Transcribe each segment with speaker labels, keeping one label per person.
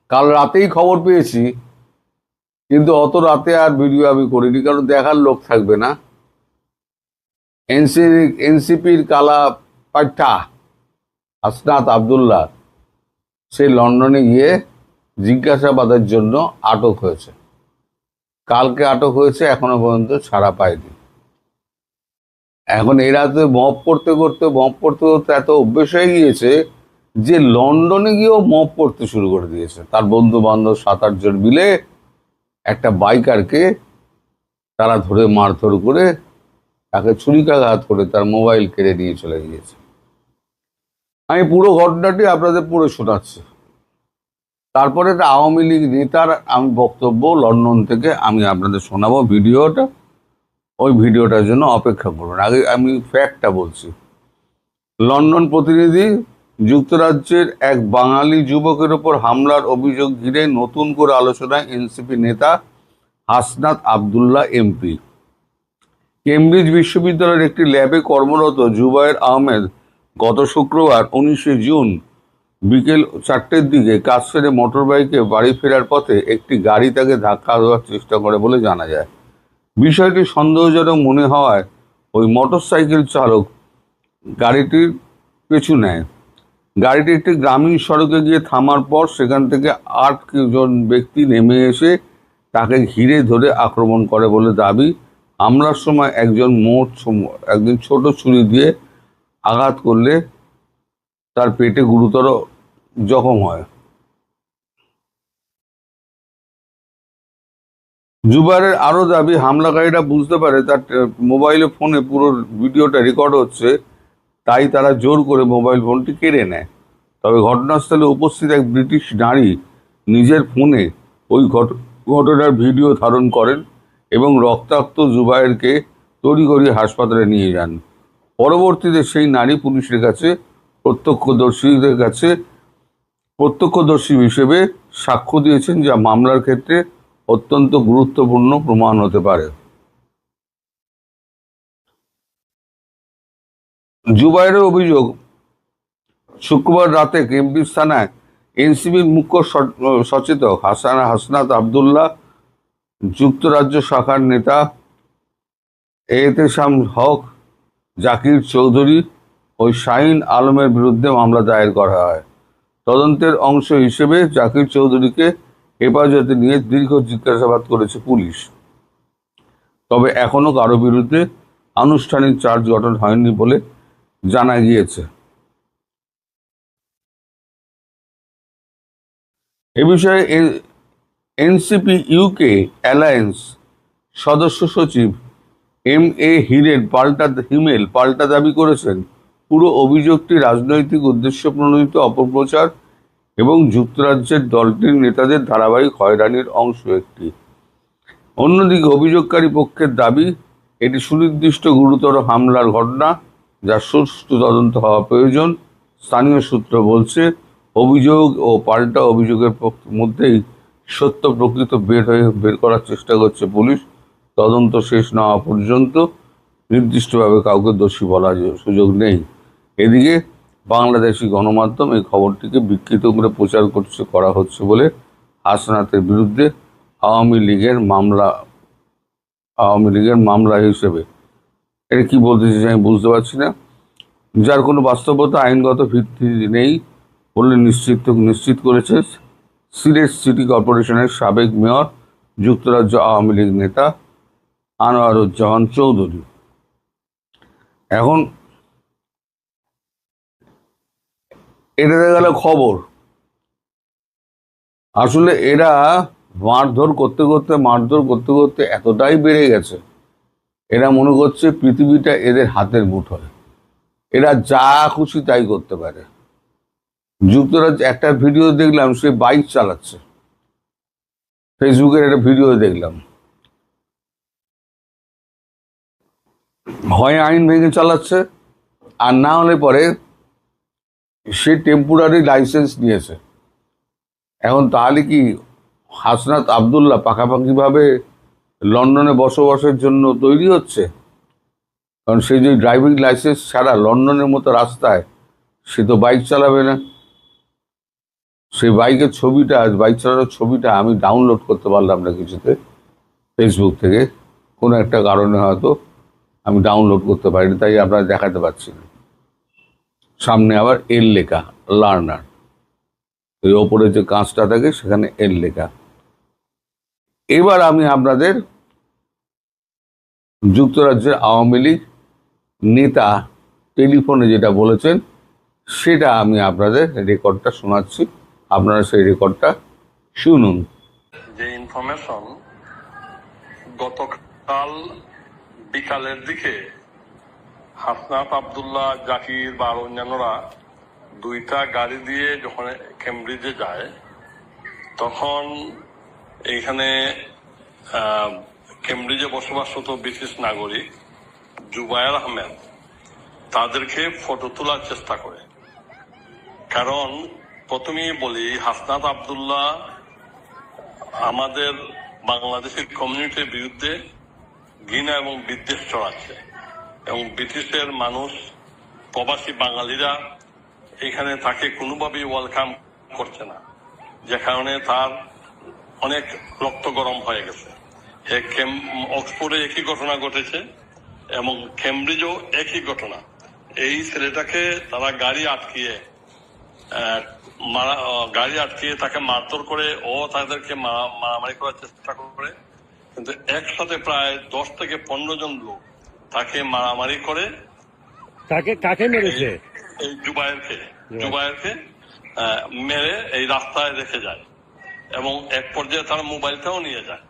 Speaker 1: কাল রাতেই খবর পেয়েছি, কিন্তু অত রাতে আর ভিডিও আমি করিনি, কারণ দেখার লোক থাকবে না। এনসিপির কালা পাঠা হাসনাত আব্দুল্লাহ সে লন্ডনে গিয়ে জিজ্ঞাসাবাদের জন্য আটক হয়েছে। কালকে আটক হয়েছে, এখনো পর্যন্ত ছাড়া পায়নি। এখন এরা তো মপ করতে করতে এত অভ্যেস হয়ে গিয়েছে যে লন্ডনে গিয়েও মপ করতে শুরু করে দিয়েছে। তার বন্ধু বান্ধব 7-8 জন মিলে একটা বাইকারকে তারা ধরে মারধর করে তাকে ছুরিকাঘাত করে তার মোবাইল কেড়ে নিয়ে চলে গিয়েছে। আমি পুরো ঘটনাটি আপনাদের পড়ে শোনাচ্ছি। তারপরে একটা আওয়ামী লীগ নেতার আমি বক্তব্য লন্ডন থেকে আমি আপনাদের শোনাবো ভিডিওটা। ওই ভিডিওটার জন্য অপেক্ষা করুন। আগে আমি ফ্যাক্টটা বলছি। লন্ডন প্রতিনিধি, যুক্তরাজ্যের এক বাঙালি যুবকের ওপর হামলার অভিযোগ ঘিরে নতুন করে আলোচনায় এনসিপি নেতা হাসনাত আব্দুল্লাহ এমপি। কেমব্রিজ বিশ্ববিদ্যালয়ের একটি ল্যাবে কর্মরত জুবায়ের আহমেদ গত শুক্রবার 19শে জুন বিকেল 4টের দিকে কাজ সেরে মোটরবাইকে বাড়ি ফেরার পথে একটি গাড়ি তাকে ধাক্কা দেওয়ার চেষ্টা করে বলে জানা যায়। বিষয়টি সন্দেহজনক মনে হওয়ায় ওই মোটরসাইকেল চালক গাড়িটির পিছু নেয়। গাড়িটি একটি গ্রামীণ সড়কে গিয়ে থামার পর সেখান থেকে 8জন ব্যক্তি নেমে এসে তাকে ঘিরে ধরে আক্রমণ করে বলে দাবি। হামলার সময় একজন ছোট ছুরি দিয়ে আঘাত করলে তার পেটে গুরুতর জখম হয়। জুবায়ের আরও দাবি, হামলাকারীরা বুঝতে পারে তার মোবাইলে ফোনে পুরো ভিডিওটা রেকর্ড হচ্ছে, তাই তারা জোর করে মোবাইল ফোনটি কেড়ে নেয়। তবে ঘটনাস্থলে উপস্থিত এক ব্রিটিশ নারী নিজের ফোনে ওই ঘটনার ভিডিও ধারণ করেন এবং রক্তাক্ত জুবায়েরকে তড়িঘড়ি হাসপাতালে নিয়ে যান। পরবর্তীতে সেই নারী পুলিশের কাছে প্রত্যক্ষদর্শী হিসেবে সাক্ষ্য দিয়েছেন, যা মামলার ক্ষেত্রে অত্যন্ত গুরুত্বপূর্ণ প্রমাণ হতে পারে। জুবায়েরের অভিযোগ, শুক্রবার রাতে কেমব্রিজ থানায় এনসিপির মুখ্য সচেতক হাসনাত আব্দুল্লাহ, যুক্তরাজ্য শাখার নেতা এহতেশাম হক, জাকির চৌধুরী ও শাহিন আলমের বিরুদ্ধে মামলা দায়ের করা হয়। তদন্তের অংশ হিসেবে জাকির চৌধুরীকে হেফাজতে নিয়ে দীর্ঘ জিজ্ঞাসাবাদ করেছে পুলিশ। তবে এখনো কারো বিরুদ্ধে আনুষ্ঠানিক চার্জ গঠন হয়নি বলে জানা গিয়েছে। এ বিষয়ে এনসিপি ইউকে অ্যালায়েন্স সদস্য সচিব MA হিমেল পাল্টা দাবি করেছেন, পুরো অভিযোগটি রাজনৈতিক উদ্দেশ্য প্রণোদিত অপপ্রচার এবং যুক্তরাজ্যের দলটির নেতাদের ধারাবাহিক হয়রানির অংশ একটি। অন্যদিকে অভিযোগকারী পক্ষের দাবি, এটি সুনির্দিষ্ট গুরুতর হামলার ঘটনা, যার সুষ্ঠু তদন্ত হওয়া প্রয়োজন। স্থানীয় সূত্র বলছে, অভিযোগ ও পাল্টা অভিযোগের মধ্যেই সত্য প্রকৃত বের করার চেষ্টা করছে পুলিশ। তদন্ত শেষ না হওয়া পর্যন্ত নির্দিষ্টভাবে কাউকে দোষী বলার সুযোগ নেই। এদিকে বাংলাদেশি গণমাধ্যম এই খবরটিকে বিকৃত করে প্রচার করা হচ্ছে বলে হাসনাতের বিরুদ্ধে আওয়ামী লীগের মামলা হিসেবে। এটা কি বলতে চাইছে আমি বুঝতে পারছি না। যার কোনো বাস্তবতা আইনগত ভিত্তি নেই বলে নিশ্চিত করেছে সিলেট সিটি কর্পোরেশনের সাবেক মেয়র, যুক্তরাজ্য আওয়ামী লীগ নেতা আনোয়ারুজ্জামান চৌধুরী। এখন এটা দেখা গেল খবর। আসলে এরা মারধর করতে করতে এতটাই বেড়ে গেছে, এরা মনে করছে পৃথিবীটা এদের হাতের মুঠোয়, এরা যা খুশি তাই করতে পারে। যুক্তরাজ্য একটা ভিডিও দেখলাম, সে বাইক চালাচ্ছে, ফেসবুকের একটা ভিডিও দেখলাম, হয় আইন ভেঙে চালাচ্ছে, আর না হলে পরে সে টেম্পোরারি লাইসেন্স নিয়েছে। এখন তাহলে কি হাসনাত আব্দুল্লাহ পাকাপাকিভাবে লন্ডনে বসবাসের জন্য তৈরি হচ্ছে? কারণ সে যে ড্রাইভিং লাইসেন্স ছাড়া লন্ডনের মতো রাস্তায় সে তো বাইক চালাবে না। সেই বাইকের ছবিটা, বাইক চালানোর ছবিটা আমি ডাউনলোড করতে পারলাম না কিছুতে, ফেসবুক থেকে কোনো একটা কারণে হয়তো আমি ডাউনলোড করতে পারিনি, তাই আপনারা দেখাতে পারছি না। সামনে আবার এল লেখা, লার্নার, এই ওপরে যে কাঁচটা থাকে সেখানে এল লেখা। এবার আমি আপনাদের যুক্তরাজ্যের আওয়ামী লীগ নেতা টেলিফোনে যেটা বলেছেন সেটা আমি আপনাদের রেকর্ডটা শোনাচ্ছি, আপনারা সেই রেকর্ডটা শুনুন।
Speaker 2: যে ইনফরমেশন, গতকাল বিকালের দিকে হাসনাত আব্দুল্লাহ, জাকির বা অন্যান্যরা দুইটা গাড়ি দিয়ে যখন কেমব্রিজে যায়, তখন এইখানে কেমব্রিজে বসবাসরত ব্রিটিশ নাগরিক জুবায়ের আহমেদ তাদেরকে ফটো তোলার চেষ্টা করে। কারণ প্রথমেই বলি, হাসনাত আব্দুল্লাহ আমাদের বাংলাদেশের কমিউনিটির বিরুদ্ধে ঘৃণা এবং বিদ্বেষ ছড়াচ্ছে, এবং ব্রিটিশের মানুষ, প্রবাসী বাঙালিরা এখানে তাকে কোনোভাবেই ওয়েলকাম করছে না, যে কারণে তার অনেক রক্ত গরম হয়ে গেছে। অক্সফোর্ডে একই ঘটনা ঘটেছে এবং কেমব্রিজেও একই ঘটনা। এই ছেলেটাকে তারা গাড়ি আটকিয়ে তাকে মারধর করে, ও তাদেরকে মারামারি করার চেষ্টা করে, কিন্তু একসাথে প্রায় 10 থেকে 15 জন লোক তাকে মারামারি করে।
Speaker 3: কাকে মেরেছে?
Speaker 2: এই জুবায়েরকে মেরে এই রাস্তায় রেখে যায়, এবং এক পর্যায়ে তার মোবাইলটাও নিয়ে যায়।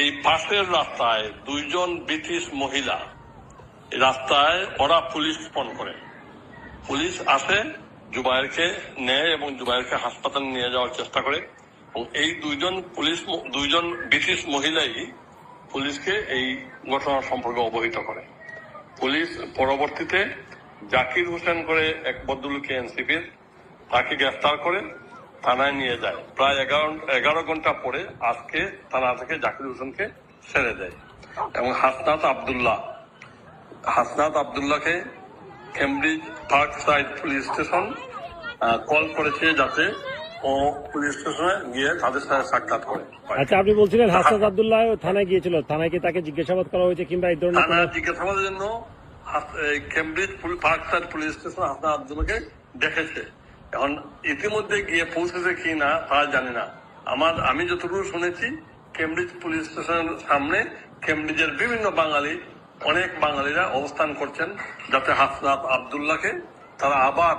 Speaker 2: এই পাশের রাস্তায় 2 জন ব্রিটিশ মহিলা রাস্তায়, ওরা পুলিশ ফোন করে, পুলিশ আসে, জুবায়েরকে নেয় এবং জুবায়েরকে হাসপাতালে নিয়ে যাওয়ার চেষ্টা করে। এবং এই 2 জন ব্রিটিশ মহিলাই পুলিশকে এই ঘটনা সম্পর্কে অবহিত করে। পুলিশ পরবর্তীতে জাকির হোসেন করে এক ভদ্রলোক এনসিপির, তাকে গ্রেফতার করে থানায় নিয়ে যায়। প্রায় 11 ঘন্টা পরে আজকে থানা থেকে জাকির হোসেনকে ছেড়ে দেয়। এবং হাসনাত আব্দুল্লাহকে Cambridge park side police station call করেছে যাতে ও পুলিশ স্টেশনে গিয়ে তাদের সাথে সাক্ষাৎ করে।
Speaker 3: আচ্ছা, আপনি বলছিলেন হাসনাত আব্দুল্লাহ থানায় গিয়েছিল, থানায় কি তাকে জিজ্ঞাসাবাদ করা হয়েছে কিংবা এই ধরনের?
Speaker 2: থানায় জিজ্ঞাসাবাদের জন্য Cambridge park side police station Hasnat আব্দুল্লাহকে দেখেছে। এখন ইতিমধ্যে গিয়ে পৌঁছেছে কি না তা জানি না। আমি যতটুকু শুনেছি, কেমব্রিজ পুলিশ স্টেশনের সামনে কেমব্রিজের বিভিন্ন অনেক বাঙালিরা অবস্থান করছেন, যাতে হাসনাত আব্দুল্লাহকে তারা আবার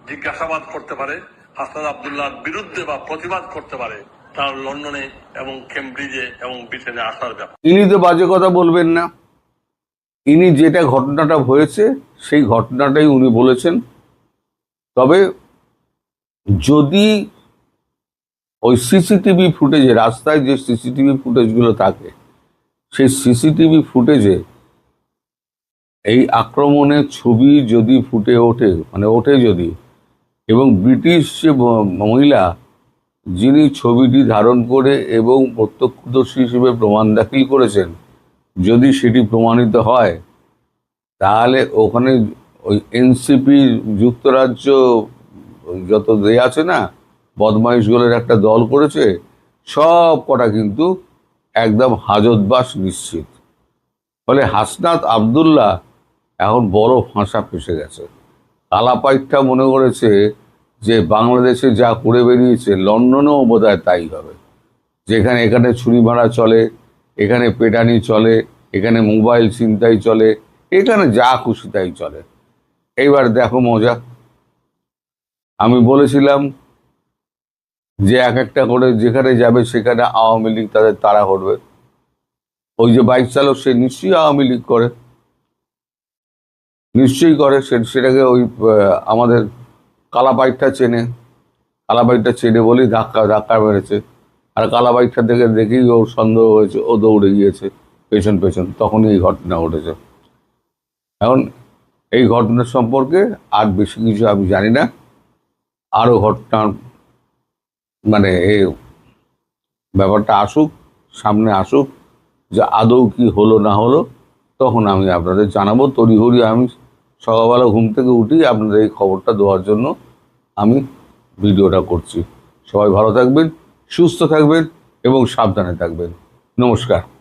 Speaker 2: জিজ্ঞাসাবাদ করতে পারে, হাসনাত আব্দুল্লাহর বিরুদ্ধে বা প্রতিবাদ করতে পারে তার লন্ডনে এবং কেমব্রিজে এবং ব্রিটেনে আসার ব্যাপার।
Speaker 1: ইনি তো বাজে কথা বলবেন না, ইনি যেটা ঘটনাটা হয়েছে সেই ঘটনাটাই উনি বলেছেন। তবে যদি ওই সিসিটিভি ফুটেজে, রাস্তায় যে সিসিটিভি ফুটেজগুলো থাকে, সেই সিসিটিভি ফুটেজে এই আক্রমণের ছবি যদি ফুটে ওঠে, ওঠে যদি, এবং ব্রিটিশ যে মহিলা যিনি ছবিটি ধারণ করে এবং প্রত্যক্ষদর্শী হিসেবে প্রমাণ দাখিল করেছেন, যদি সেটি প্রমাণিত হয়, তাহলে ওখানে ওই এনসিপি যুক্তরাজ্য যত আছে না, বদমাইশগুলোর একটা দল করেছে, সব কটা কিন্তু একদম হাজতবাস নিশ্চিত। ফলে হাসনাত আব্দুল্লাহ এখন বড় ফাঁসা ফেসে গেছে। কালাপাইটটা মনে করেছে যে বাংলাদেশে যা করে বেরিয়েছে লন্ডনেও বোধহয় তাই হবে, যেখানে এখানে ছুরি মারা চলে, এখানে পেটানি চলে, এখানে মোবাইল ছিনতাই চলে, এখানে যা খুশি তাই চলে। এইবার দেখো মজা। আমি বলেছিলাম যে এক একটা করে যেখানে যাবে সেখানে আওয়ামী লীগ তাদের তাড়া করবে। ওই যে বাইক চালক, সে নিশ্চয়ই আওয়ামী লীগ করে, নিশ্চয়ই করে। সেটাকে ওই আমাদের কালাপাইটটা চেনে বলেই ধাক্কা মেরেছে। আর কালাপাইটটা দেখেই ওর সন্দেহ হয়েছে, ও দৌড়ে গিয়েছে পেছন, তখনই এই ঘটনা ঘটেছে। এখন এই ঘটনা সম্পর্কে আর বেশি কিছু আমি জানি না। আরও ঘটনা এই ব্যাপারটা সামনে আসুক, যে আদৌ কি হলো না হলো, তখন আমি আপনাদের জানাবো। তড়িঘড়ি আমি সকালবেলা ঘুম থেকে উঠি আপনাদের এই খবরটা দেওয়ার জন্য আমি ভিডিওটা করছি। সবাই ভালো থাকবেন, সুস্থ থাকবেন এবং সাবধানে থাকবেন। নমস্কার।